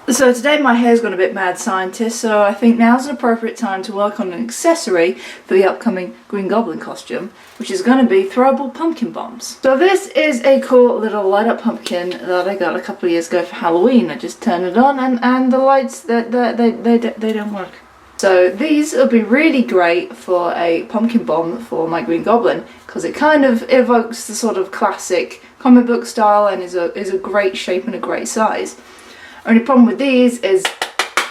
So today my hair's gone a bit mad scientist, so I think now's an appropriate time to work on an accessory for the upcoming Green Goblin costume, which is going to be throwable pumpkin bombs. So this is a cool little light up pumpkin that I got a couple of years ago for Halloween. I just turned it on and the lights, they don't work. So these will be really great for a pumpkin bomb for my Green Goblin, because it kind of evokes the sort of classic comic book style and is a great shape and a great size. Only problem with these is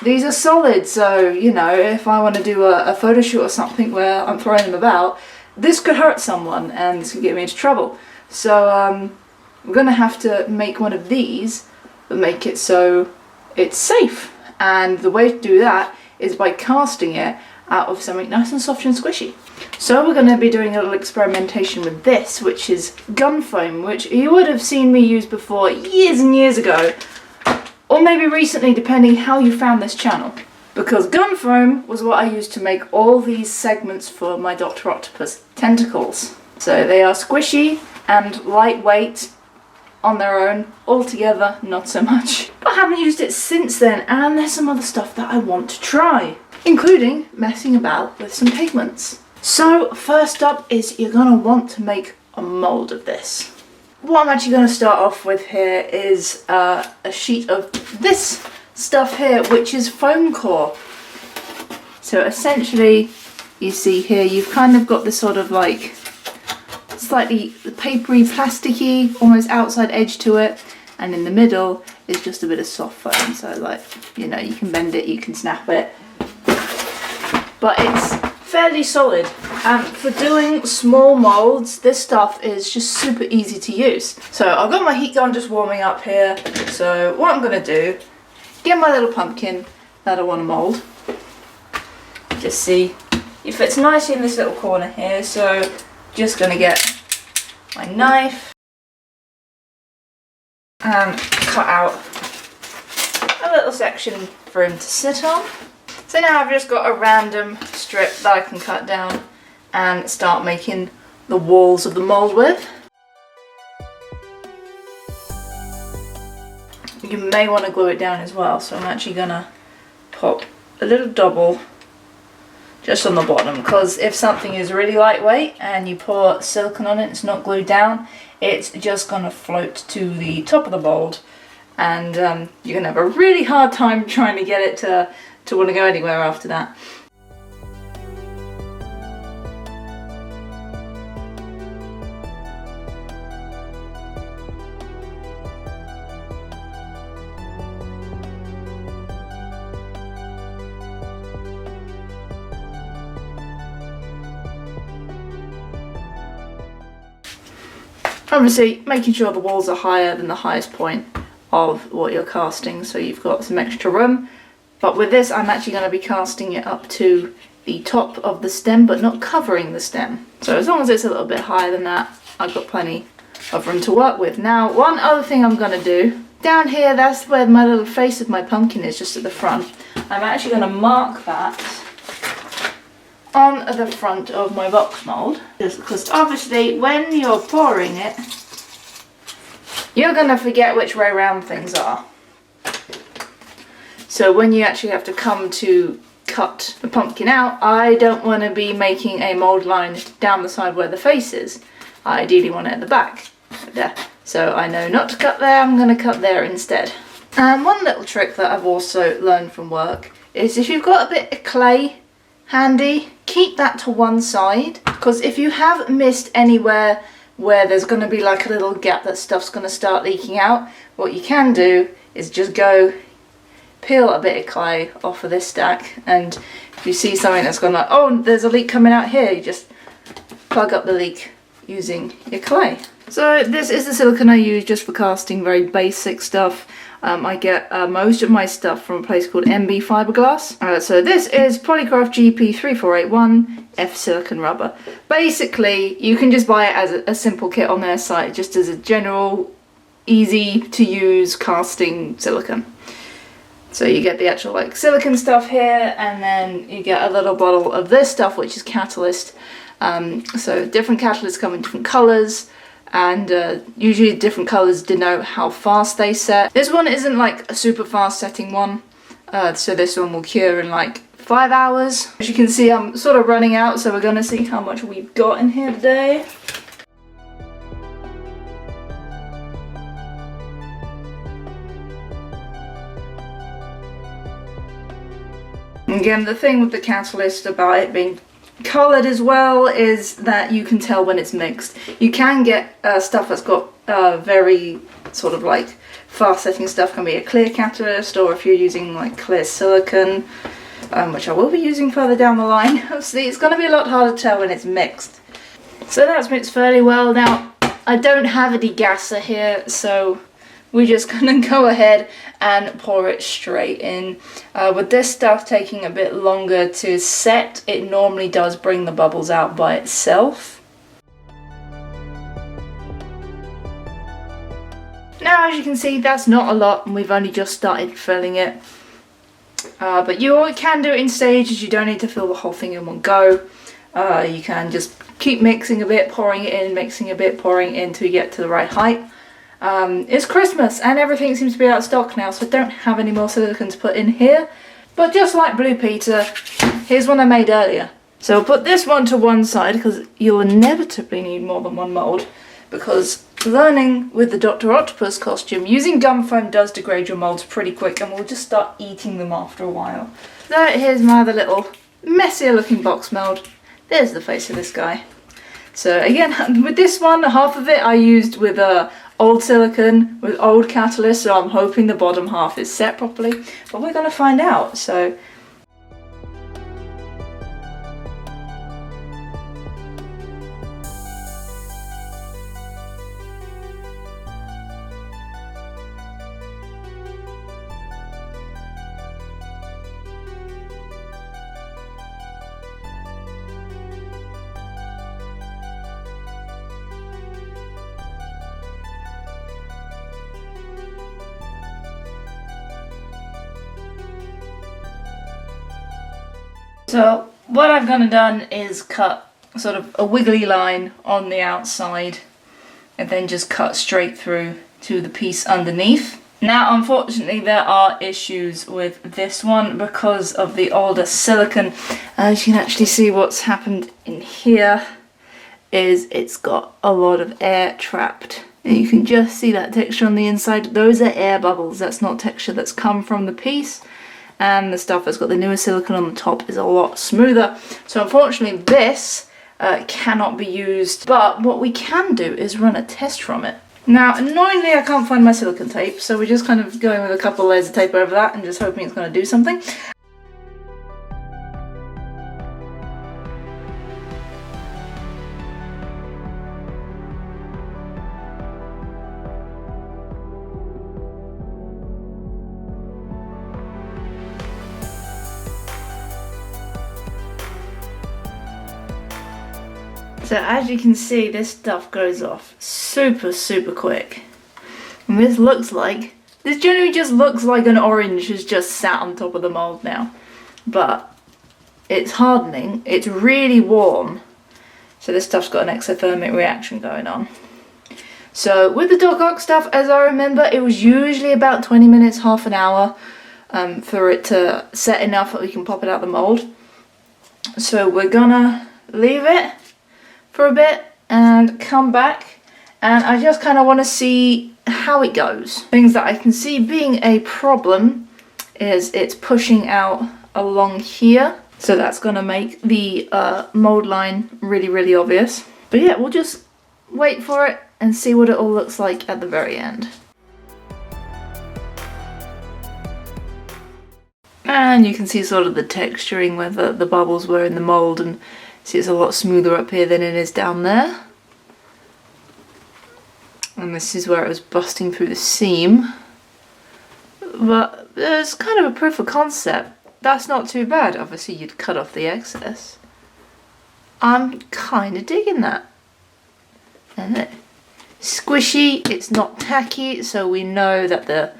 these are solid, so you know, if I want to do a photo shoot or something where I'm throwing them about, this could hurt someone and this could get me into trouble. So I'm gonna have to make one of these, but make it so it's safe. And the way to do that is by casting it out of something nice and soft and squishy. So we're going to be doing a little experimentation with this, which is gun foam, which you would have seen me use before years and years ago. Or maybe recently, depending how you found this channel. Because gun foam was what I used to make all these segments for my Dr. Octopus tentacles. So they are squishy and lightweight on their own, altogether not so much. But I haven't used it since then, and there's some other stuff that I want to try, including messing about with some pigments. So first up is you're going to want to make a mould of this. What I'm actually going to start off with here is a sheet of this stuff here, which is foam core. So essentially, you see here, you've kind of got this sort of like slightly papery, plasticky, almost outside edge to it, and in the middle is just a bit of soft foam. So like, you know, you can bend it, you can snap it, but it's fairly solid. And for doing small moulds, this stuff is just super easy to use. So I've got my heat gun just warming up here. So what I'm going to do, get my little pumpkin that I want to mould. Just see, it fits nicely in this little corner here. So just going to get my knife and cut out a little section for him to sit on. So now I've just got a random strip that I can cut down and start making the walls of the mould with. You may want to glue it down as well, so I'm actually gonna pop a little double just on the bottom, because if something is really lightweight and you pour silicone on it, it's not glued down, it's just gonna float to the top of the mould, and you're gonna have a really hard time trying to get it to want to go anywhere after that. Obviously, making sure the walls are higher than the highest point of what you're casting, so you've got some extra room. But with this, I'm actually going to be casting it up to the top of the stem, but not covering the stem. So as long as it's a little bit higher than that, I've got plenty of room to work with. Now, one other thing I'm going to do, down here, that's where my little face of my pumpkin is, just at the front. I'm actually going to mark that on the front of my box mould, just because obviously when you're pouring it, you're going to forget which way around things are. So when you actually have to come to cut the pumpkin out, I don't want to be making a mould line down the side where the face is. I ideally want it at the back. There. So I know not to cut there, I'm going to cut there instead. And one little trick that I've also learned from work is if you've got a bit of clay handy, keep that to one side, because if you have missed anywhere where there's going to be like a little gap that stuff's going to start leaking out, what you can do is just go peel a bit of clay off of this stack, and if you see something that's gone like, oh, there's a leak coming out here, you just plug up the leak using your clay. So this is the silicone I use just for casting very basic stuff. I get most of my stuff from a place called MB Fiberglass. So this is Polycraft GP3481 F silicone rubber. Basically, you can just buy it as a simple kit on their site, just as a general, easy to use casting silicone. So you get the actual like silicone stuff here, and then you get a little bottle of this stuff, which is catalyst. So different catalysts come in different colours. and usually different colours denote how fast they set. This one isn't like a super fast setting one, so this one will cure in like 5 hours. As you can see, I'm sort of running out, so we're gonna see how much we've got in here today. Again, the thing with the catalyst about it being coloured as well is that you can tell when it's mixed. You can get stuff that's got very sort of like fast setting stuff, can be a clear catalyst, or if you're using like clear silicone, which I will be using further down the line. See, it's going to be a lot harder to tell when it's mixed. So that's mixed fairly well. Now, I don't have a degasser here, so we're just going to go ahead and pour it straight in. With this stuff taking a bit longer to set, it normally does bring the bubbles out by itself. Now, as you can see, that's not a lot, and we've only just started filling it. But you can do it in stages. You don't need to fill the whole thing in one go. You can just keep mixing a bit, pouring it in, mixing a bit, pouring it in until you get to the right height. It's Christmas and everything seems to be out of stock now, so I don't have any more silicone to put in here. But just like Blue Peter, here's one I made earlier. So I'll put this one to one side because you'll inevitably need more than one mould, because learning with the Dr. Octopus costume, using gum foam does degrade your moulds pretty quick and we'll just start eating them after a while. So here's my other little messier looking box mould. There's the face of this guy. So again, with this one, half of it I used with old silicone, with old catalyst, so I'm hoping the bottom half is set properly, but we're going to find out. So what I've gone and done is cut sort of a wiggly line on the outside and then just cut straight through to the piece underneath. Now, unfortunately, there are issues with this one because of the older silicone. As you can actually see, what's happened in here is it's got a lot of air trapped. And you can just see that texture on the inside. Those are air bubbles. That's not texture that's come from the piece. And the stuff that's got the newer silicone on the top is a lot smoother. So unfortunately this cannot be used, but what we can do is run a test from it. Now, annoyingly I can't find my silicone tape, so we're just kind of going with a couple of layers of tape over that and just hoping it's going to do something. So as you can see, this stuff goes off super quick. And this generally just looks like an orange has just sat on top of the mould now. But it's hardening, it's really warm. So this stuff's got an exothermic reaction going on. So with the Doc Ock stuff, as I remember, it was usually about 20 minutes, half an hour for it to set enough that we can pop it out the mould. So we're gonna leave it for a bit and come back, and I just kind of want to see how it goes. Things that I can see being a problem is it's pushing out along here, so that's going to make the mold line really obvious. But yeah, we'll just wait for it and see what it all looks like at the very end. And you can see sort of the texturing where the bubbles were in the mold, and see it's a lot smoother up here than it is down there. And this is where it was busting through the seam. But there's kind of a proof of concept. That's not too bad. Obviously you'd cut off the excess. I'm kind of digging that. Isn't it? Squishy, it's not tacky, so we know that the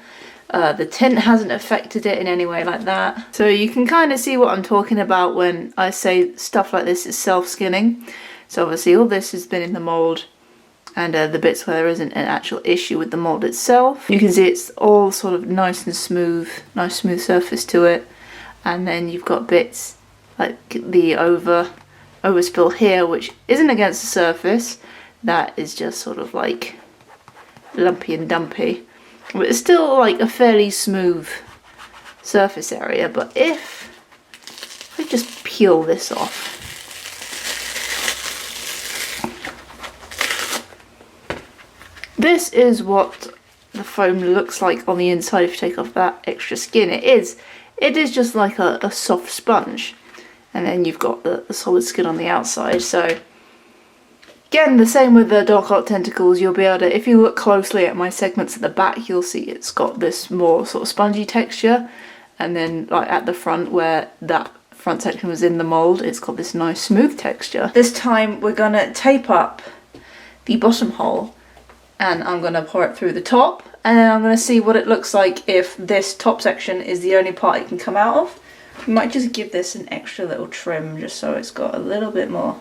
tint hasn't affected it in any way like that. So you can kind of see what I'm talking about when I say stuff like this is self-skinning. So obviously all this has been in the mould and the bits where there isn't an actual issue with the mold itself. You can see it's all sort of nice and smooth, nice smooth surface to it. And then you've got bits like the overspill here, which isn't against the surface. That is just sort of like lumpy and dumpy. But it's still like a fairly smooth surface area. But if I just peel this off, this is what the foam looks like on the inside if you take off that extra skin. It is just like a soft sponge. And then you've got the solid skin on the outside. So again, the same with the Dark Art tentacles. You'll be able to, if you look closely at my segments at the back, you'll see it's got this more sort of spongy texture. And then like at the front where that front section was in the mold, it's got this nice smooth texture. This time we're gonna tape up the bottom hole, and I'm going to pour it through the top, and then I'm going to see what it looks like if this top section is the only part it can come out of. We might just give this an extra little trim just so it's got a little bit more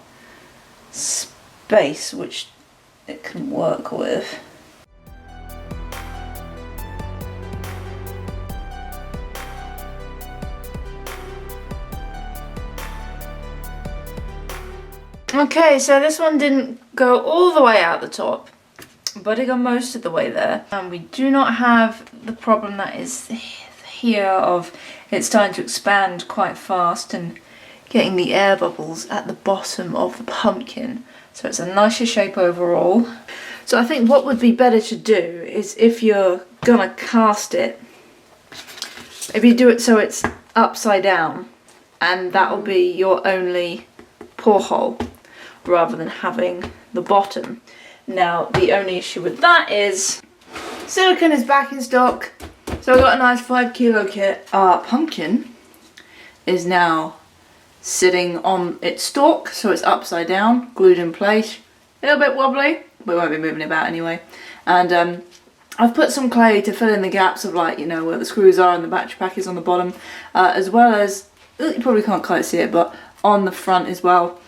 space which it can work with. Okay, so this one didn't go all the way out the top, but it got most of the way there. And we do not have the problem that is here of it starting to expand quite fast and getting the air bubbles at the bottom of the pumpkin. So it's a nicer shape overall. So I think what would be better to do is, if you're gonna cast it, if you do it so it's upside down, and that will be your only pour hole rather than having the bottom. Now, the only issue with that is silicone is back in stock. So I got a nice 5 kilo kit. Our pumpkin is now sitting on its stalk, so it's upside down, glued in place. A little bit wobbly, we won't be moving it about anyway. And I've put some clay to fill in the gaps of, like, you know, where the screws are and the battery pack is on the bottom, as well as, you probably can't quite see it, but on the front as well.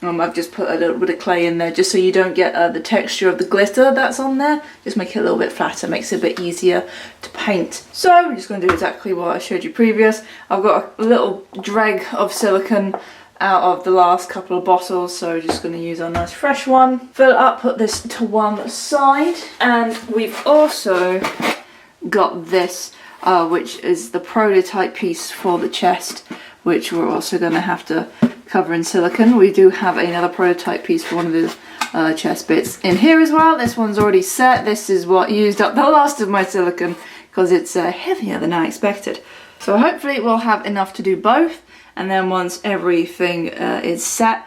I've just put a little bit of clay in there just so you don't get the texture of the glitter that's on there. Just make it a little bit flatter, makes it a bit easier to paint. So I'm just going to do exactly what I showed you previous. I've got a little dreg of silicone out of the last couple of bottles, so we're just going to use our nice fresh one. Fill it up, put this to one side, and we've also got this, which is the prototype piece for the chest, which we're also going to have to cover in silicone. We do have another prototype piece for one of the chest bits in here as well. This one's already set. This is what used up the last of my silicone because it's heavier than I expected. So hopefully we'll have enough to do both, and then once everything is set,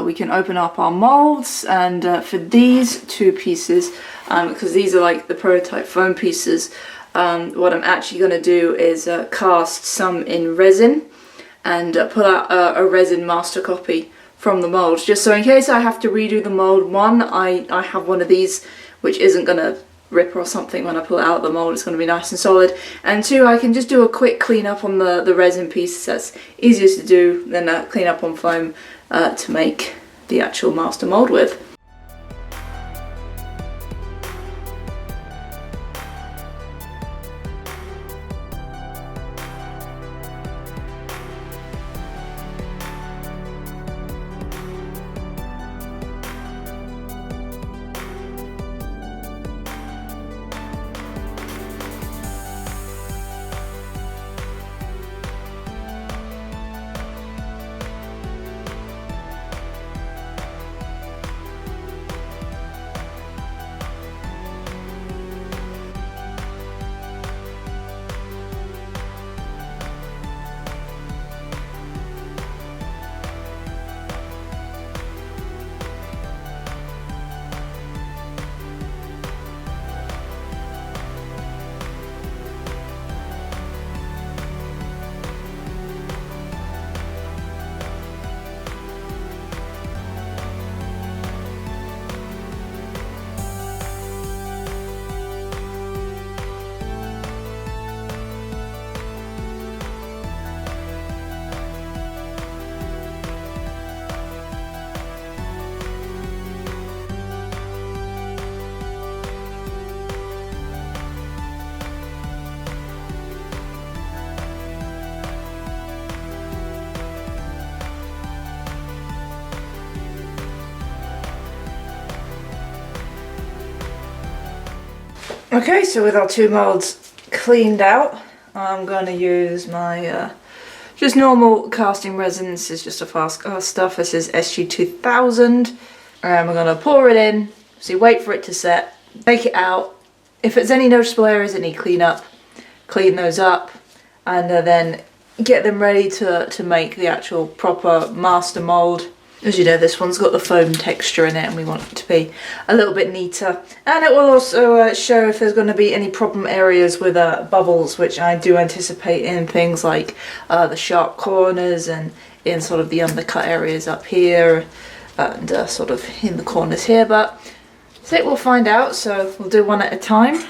we can open up our molds. And for these two pieces, because these are like the prototype foam pieces, what I'm actually going to do is cast some in resin and pull out a resin master copy from the mold, just so in case I have to redo the mold, one, I have one of these which isn't going to rip or something when I pull it out of the mold. It's going to be nice and solid, and two, I can just do a quick clean up on the resin piece. That's easiest to do than clean up on foam to make the actual master mold with. Okay, so with our 2 moulds cleaned out, I'm going to use my just normal casting resin. This is just a fast cast stuff. This is SG2000. And we're going to pour it in, so you wait for it to set, take it out. If there's any noticeable areas that need clean up, clean those up, and then get them ready to make the actual proper master mould. As you know, this one's got the foam texture in it and we want it to be a little bit neater. And it will also show if there's going to be any problem areas with bubbles, which I do anticipate in things like the sharp corners and in sort of the undercut areas up here and sort of in the corners here. But I think we'll find out, so we'll do one at a time.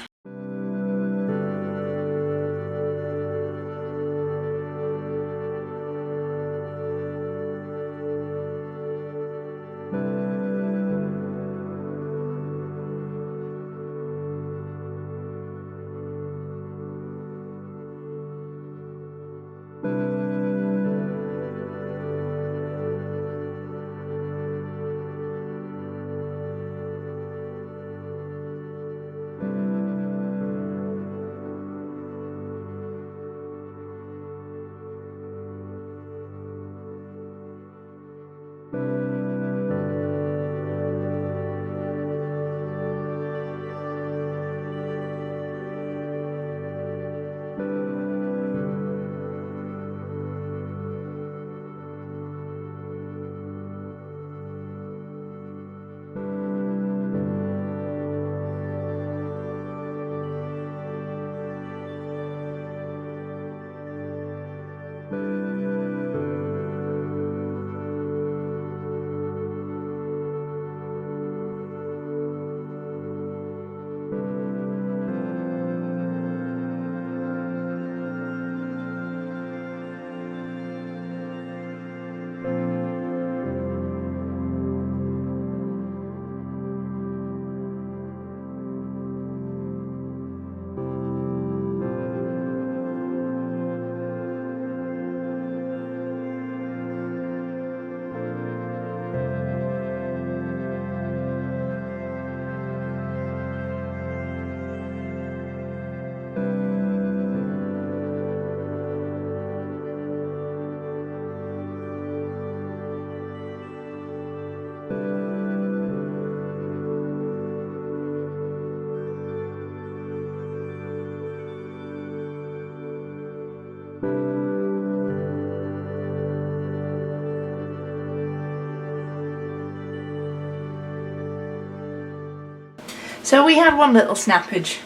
So we had one little snappage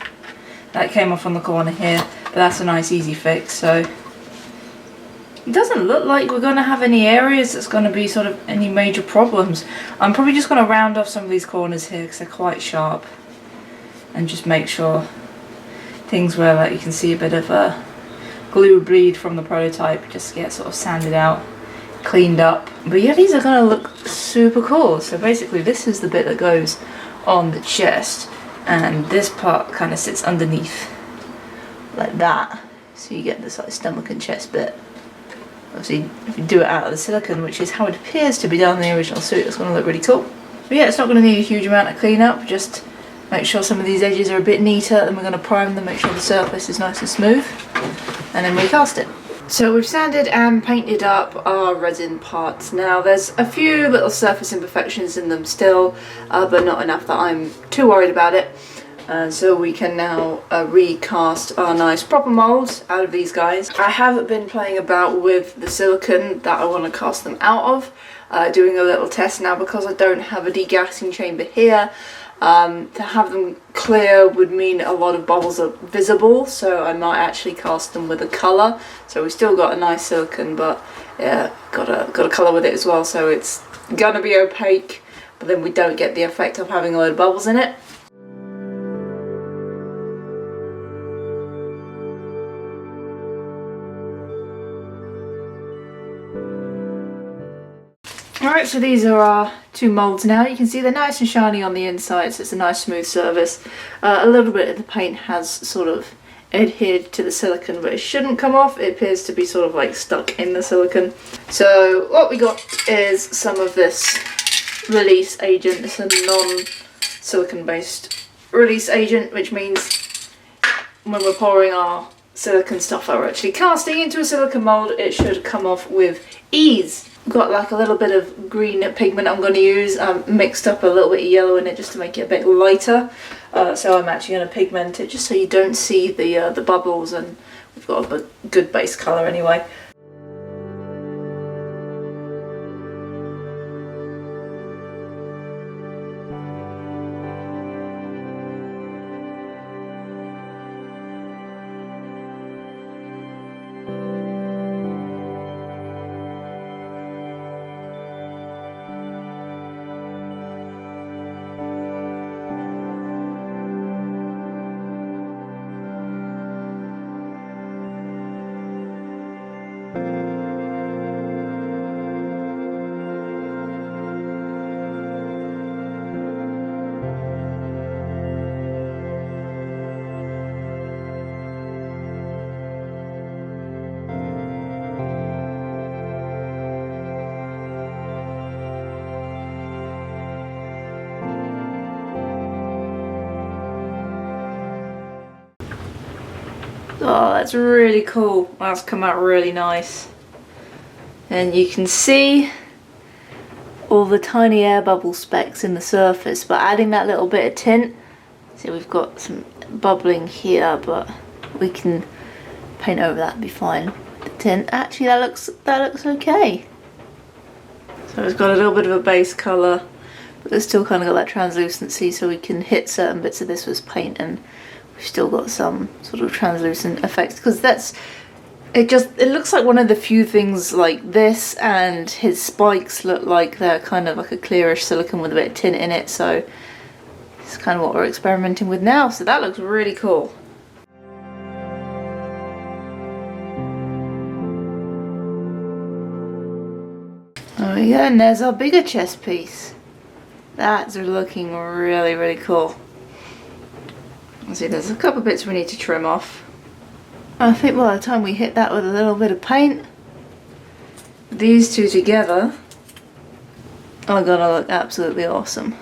that came off on the corner here, but that's a nice easy fix. So it doesn't look like we're going to have any areas that's going to be sort of any major problems. I'm probably just going to round off some of these corners here because they're quite sharp and just make sure things where like you can see a bit of a glue bleed from the prototype just get sort of sanded out, cleaned up. But yeah, these are going to look super cool. So basically this is the bit that goes on the chest and this part kind of sits underneath like that, so you get this like stomach and chest bit. Obviously if you do it out of the silicone, which is how it appears to be done in the original suit, it's going to look really cool. But yeah, it's not going to need a huge amount of cleanup, just make sure some of these edges are a bit neater, and we're going to prime them, make sure the surface is nice and smooth, and then recast it. So we've sanded and painted up our resin parts. Now there's a few little surface imperfections in them still, but not enough that I'm too worried about it. So we can now recast our nice proper moulds out of these guys. I have been playing about with the silicone that I want to cast them out of, doing a little test now because I don't have a degassing chamber here. To have them clear would mean a lot of bubbles are visible, so I might actually cast them with a colour. So we've still got a nice silicone, but yeah, got a colour with it as well, so it's gonna be opaque, but then we don't get the effect of having a load of bubbles in it. Alright, so these are our 2 moulds now. You can see they're nice and shiny on the inside, so it's a nice smooth surface. A little bit of the paint has sort of adhered to the silicone, but it shouldn't come off. It appears to be sort of like stuck in the silicone. So what we got is some of this release agent. It's a non-silicone based release agent, which means when we're pouring our silicone stuff that we're actually casting into a silicone mould, it should come off with ease. I've got like a little bit of green pigment I'm going to use. Mixed up a little bit of yellow in it just to make it a bit lighter. So I'm actually going to pigment it just so you don't see the bubbles, and we've got a good base colour anyway. Oh, that's really cool. That's come out really nice. And you can see all the tiny air bubble specks in the surface, but adding that little bit of tint, see we've got some bubbling here, but we can paint over that and be fine with the tint. Actually, that looks okay. So it's got a little bit of a base colour, but it's still kind of got that translucency, so we can hit certain bits of this with paint and we've still got some sort of translucent effects, because it looks like one of the few things like this, and his spikes look like they're kind of like a clearish silicone with a bit of tint in it, so it's kind of what we're experimenting with now, so that looks really cool. There we go, and there's our bigger chest piece. That's looking really, really cool. See, there's a couple bits we need to trim off. I think by the time we hit that with a little bit of paint, these two together are gonna look absolutely awesome.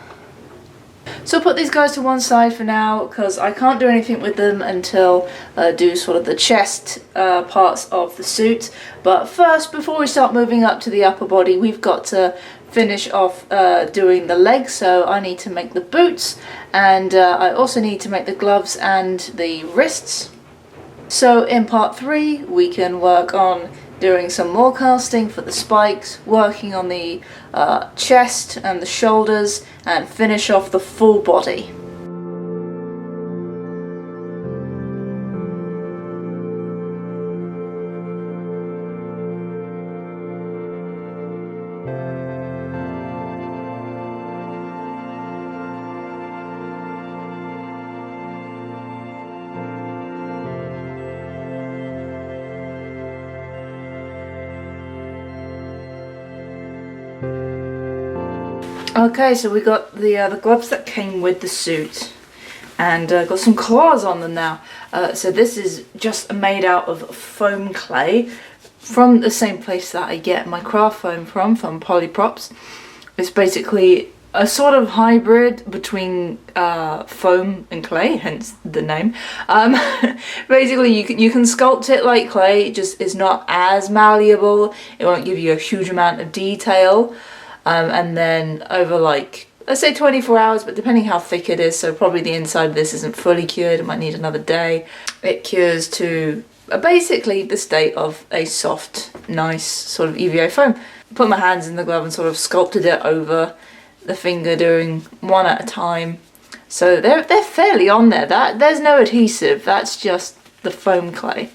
So I'll put these guys to one side for now, because I can't do anything with them until I do sort of the chest parts of the suit. But first, before we start moving up to the upper body, we've got to finish off doing the legs. So I need to make the boots, and I also need to make the gloves and the wrists. So in part 3 we can work on doing some more casting for the spikes, working on the chest and the shoulders, and finish off the full body. Okay, so we got the gloves that came with the suit, and got some claws on them now. So this is just made out of foam clay from the same place that I get my craft foam from Polyprops. It's basically a sort of hybrid between foam and clay, hence the name. Basically you can sculpt it like clay, it just is not as malleable, it won't give you a huge amount of detail. And then over, like, let's say 24 hours, but depending how thick it is, so probably the inside of this isn't fully cured, it might need another day, it cures to basically the state of a soft, nice sort of EVA foam. Put my hands in the glove and sort of sculpted it over the finger, doing one at a time. So they're fairly on there. There's no adhesive, that's just the foam clay.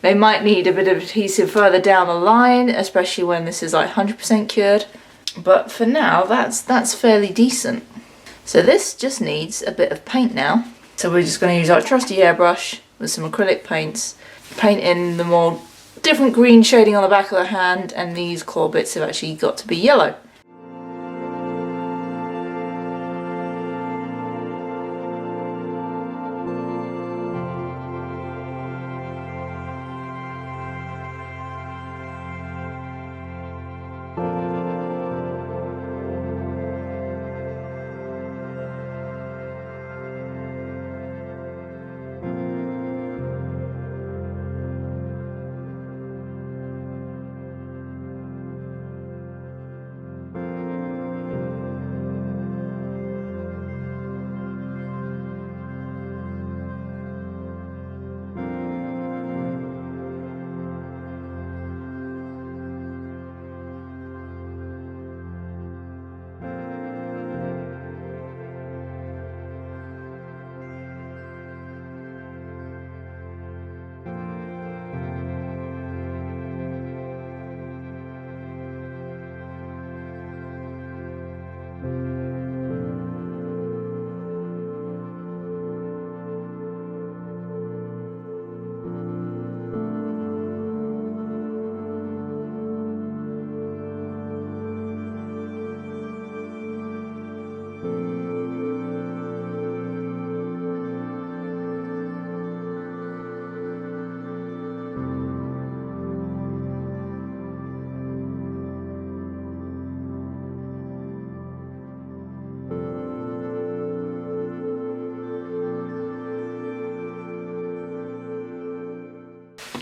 They might need a bit of adhesive further down the line, especially when this is like 100% cured. But for now, that's fairly decent. So this just needs a bit of paint now. So we're just going to use our trusty airbrush with some acrylic paints, paint in the more different green shading on the back of the hand, and these claw bits have actually got to be yellow.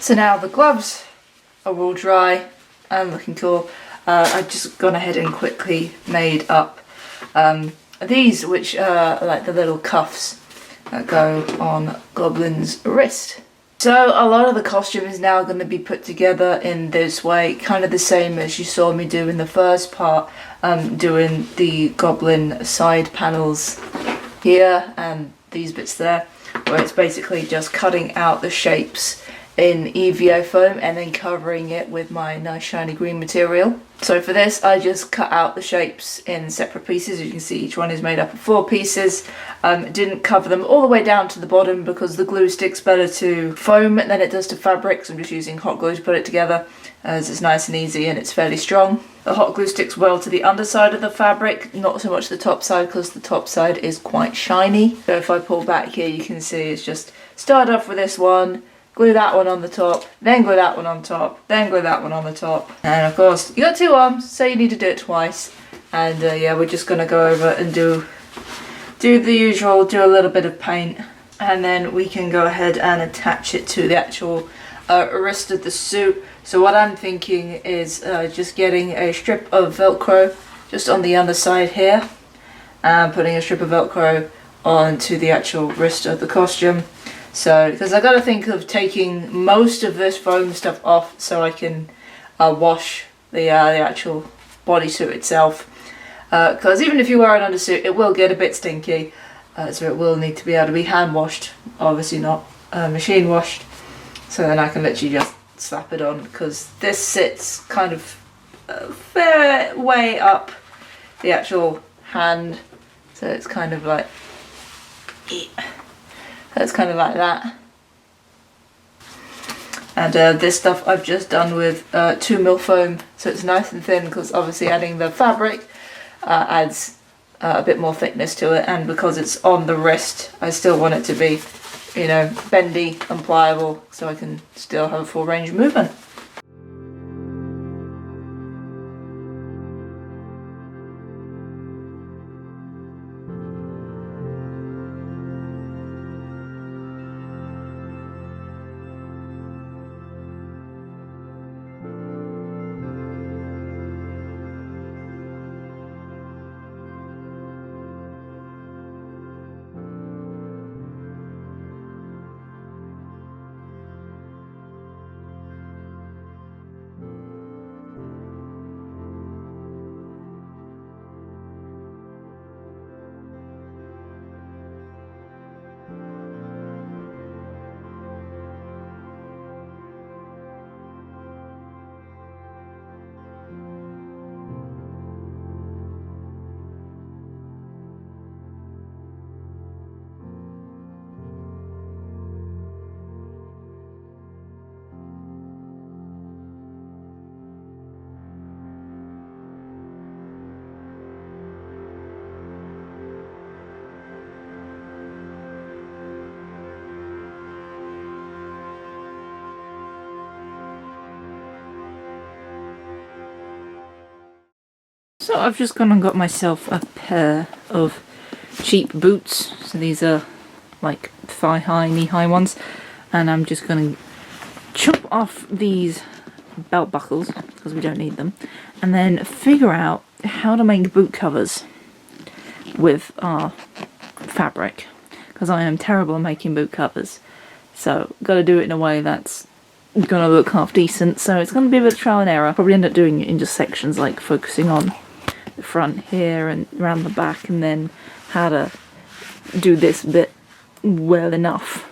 So now the gloves are all dry and looking cool. I've just gone ahead and quickly made up these, which are like the little cuffs that go on Goblin's wrist. So a lot of the costume is now going to be put together in this way, kind of the same as you saw me do in the first part, doing the Goblin side panels here and these bits there, where it's basically just cutting out the shapes in EVO foam and then covering it with my nice shiny green material. So for this I just cut out the shapes in separate pieces. As you can see, each one is made up of 4 pieces. Didn't cover them all the way down to the bottom because the glue sticks better to foam than it does to fabric, so I'm just using hot glue to put it together as it's nice and easy and it's fairly strong. The hot glue sticks well to the underside of the fabric, not so much the top side because the top side is quite shiny. So if I pull back here you can see it's just start off with this one, glue that one on the top, then glue that one on top, then glue that one on the top. And of course, you got 2 arms, so you need to do it twice. And yeah, we're just gonna go over and do the usual, do a little bit of paint. And then we can go ahead and attach it to the actual wrist of the suit. So what I'm thinking is just getting a strip of Velcro just on the underside here. And putting a strip of Velcro onto the actual wrist of the costume. So, because I got to think of taking most of this foam stuff off so I can wash the actual bodysuit itself. Because even if you wear an undersuit, it will get a bit stinky. So it will need to be able to be hand washed, obviously not machine washed. So then I can literally just slap it on, because this sits kind of a fair way up the actual hand. So it's kind of like... That's kind of like that. And this stuff I've just done with 2mm foam, so it's nice and thin, because obviously adding the fabric adds a bit more thickness to it, and because it's on the wrist I still want it to be, you know, bendy and pliable so I can still have a full range of movement. So I've just gone and got myself a pair of cheap boots. So these are like thigh-high, knee-high ones. And I'm just going to chop off these belt buckles, because we don't need them. And then figure out how to make boot covers with our fabric. Because I am terrible at making boot covers. So got to do it in a way that's going to look half decent. So it's going to be a bit of trial and error. I'll probably end up doing it in just sections, like focusing on the front here and around the back, and then how to do this bit well enough.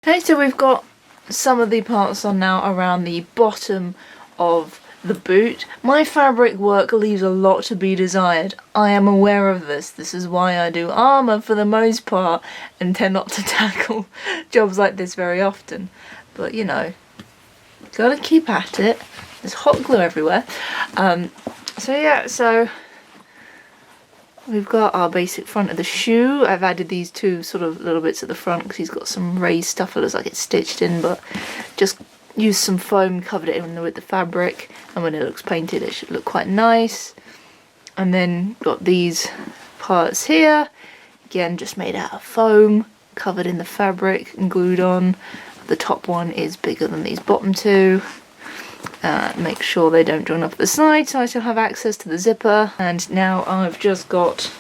Okay, so we've got some of the parts on now around the bottom of the boot. My fabric work leaves a lot to be desired. I am aware of this. This is why I do armour for the most part and tend not to tackle jobs like this very often. But you know, gotta keep at it. There's hot glue everywhere. So yeah, so we've got our basic front of the shoe. I've added these two sort of little bits at the front because he's got some raised stuff that looks like it's stitched in, but just used some foam, covered it in with the fabric, and when it looks painted it should look quite nice. And then got these parts here, again just made out of foam, covered in the fabric and glued on. The top one is bigger than these bottom two. Make sure they don't join off the side so I shall have access to the zipper. And now I've just got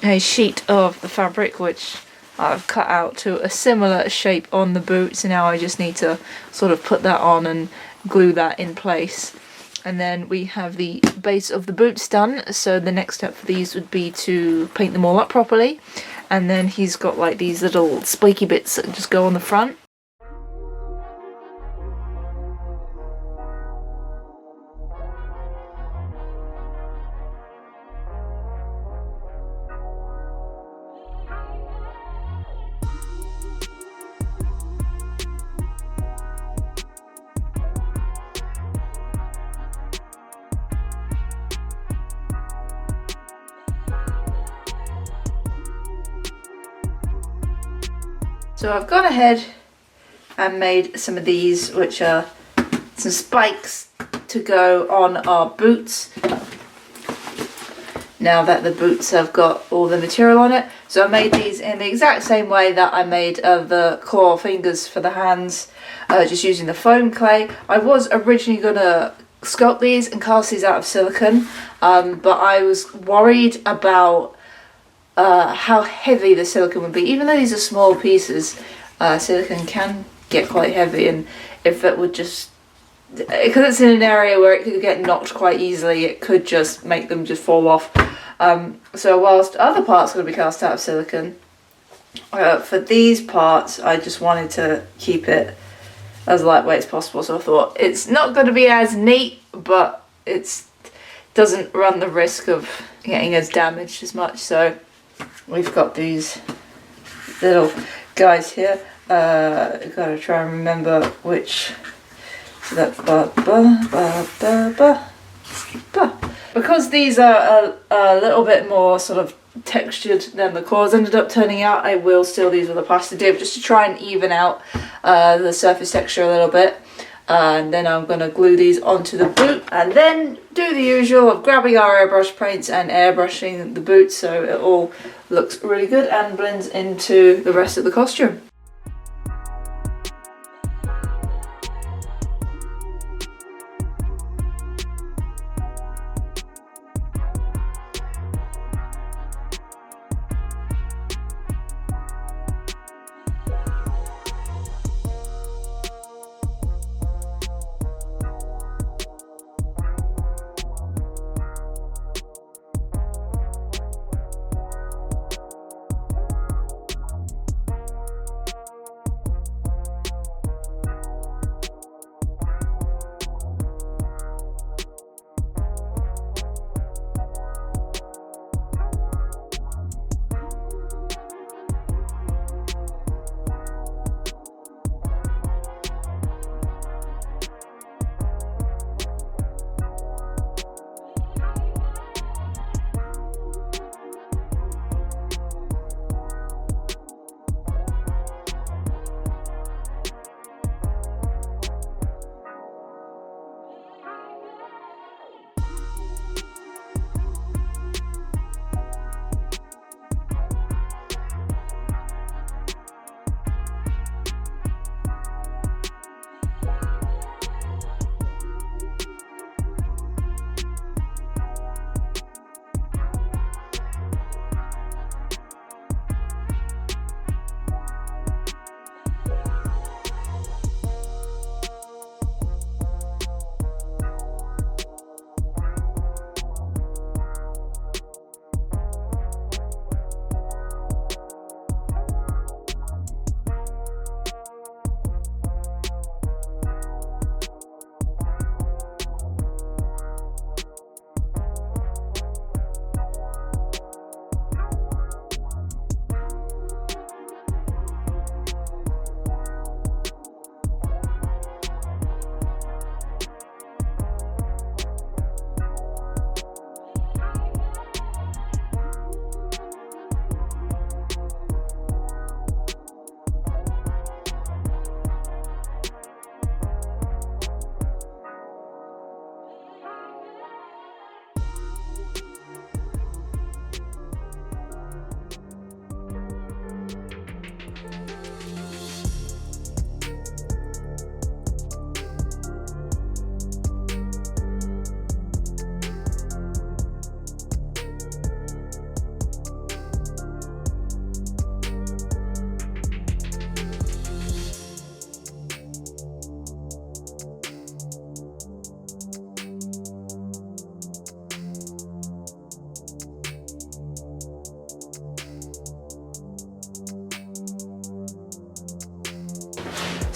a sheet of the fabric which I've cut out to a similar shape on the boot, so now I just need to sort of put that on and glue that in place. And then we have the base of the boots done, so the next step for these would be to paint them all up properly. And then he's got like these little spiky bits that just go on the front. So I've gone ahead and made some of these, which are some spikes to go on our boots, now that the boots have got all the material on it. So I made these in the exact same way that I made the claw fingers for the hands, just using the foam clay. I was originally going to sculpt these and cast these out of silicone, but I was worried about how heavy the silicone would be. Even though these are small pieces, silicone can get quite heavy, and if it would just, because it's in an area where it could get knocked quite easily, it could just make them just fall off. So whilst other parts are going to be cast out of silicone, for these parts I just wanted to keep it as lightweight as possible, so I thought it's not going to be as neat, but it doesn't run the risk of getting as damaged as much. So we've got these little guys here. I've got to try and remember which. So that because these are a little bit more sort of textured than the claws ended up turning out, I will seal these with a plastic dip just to try and even out the surface texture a little bit. And then I'm going to glue these onto the boot and then do the usual of grabbing our airbrush paints and airbrushing the boot so it all looks really good and blends into the rest of the costume.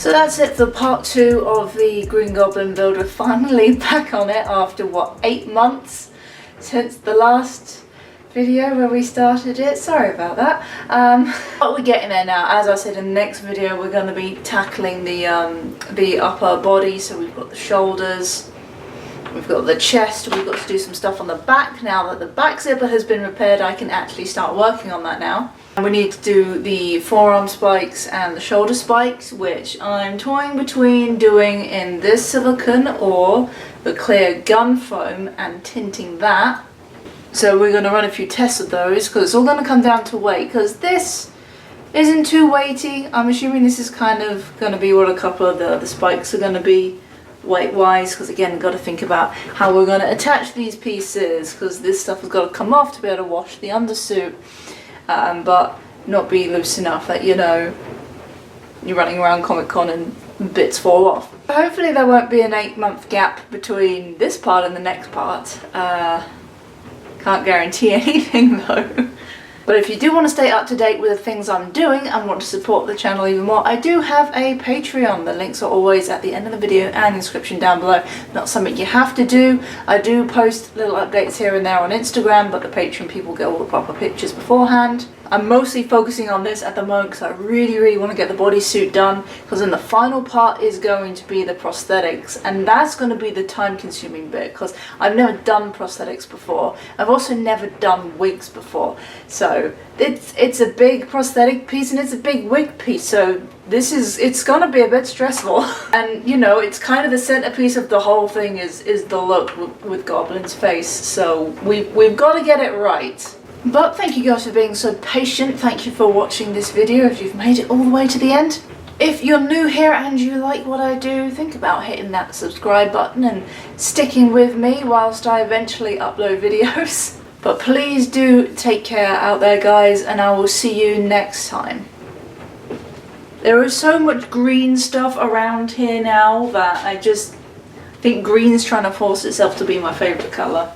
So that's it for part 2 of the Green Goblin build. We're finally back on it after what, 8 months since the last video where we started it. Sorry about that. But we're getting there now. As I said, in the next video we're going to be tackling the upper body. So we've got the shoulders, we've got the chest, we've got to do some stuff on the back. Now that the back zipper has been repaired, I can actually start working on that now. And we need to do the forearm spikes and the shoulder spikes, which I'm toying between doing in this silicone or the clear gun foam and tinting that. So we're going to run a few tests of those because it's all going to come down to weight, because this isn't too weighty. I'm assuming this is kind of going to be what a couple of the spikes are going to be weight wise, because again, got to think about how we're going to attach these pieces, because this stuff has got to come off to be able to wash the undersuit. But not be loose enough that, you know, you're running around Comic-Con and bits fall off. Hopefully there won't be an 8-month gap between this part and the next part. Can't guarantee anything though. But if you do want to stay up to date with the things I'm doing and want to support the channel even more, I do have a Patreon. The links are always at the end of the video and the description down below. Not something you have to do. I do post little updates here and there on Instagram, but the Patreon people get all the proper pictures beforehand. I'm mostly focusing on this at the moment because I really want to get the bodysuit done, because then the final part is going to be the prosthetics, and that's going to be the time consuming bit because I've never done prosthetics before. I've also never done wigs before, so it's a big prosthetic piece and it's a big wig piece, so it's gonna be a bit stressful. And you know, it's kind of the centerpiece of the whole thing is the look with Goblin's face, so we've got to get it right. But thank you guys for being so patient. Thank you for watching this video if you've made it all the way to the end. If you're new here and you like what I do, think about hitting that subscribe button and sticking with me whilst I eventually upload videos. But please do take care out there, guys, and I will see you next time. There is so much green stuff around here now that I just think green's trying to force itself to be my favourite colour.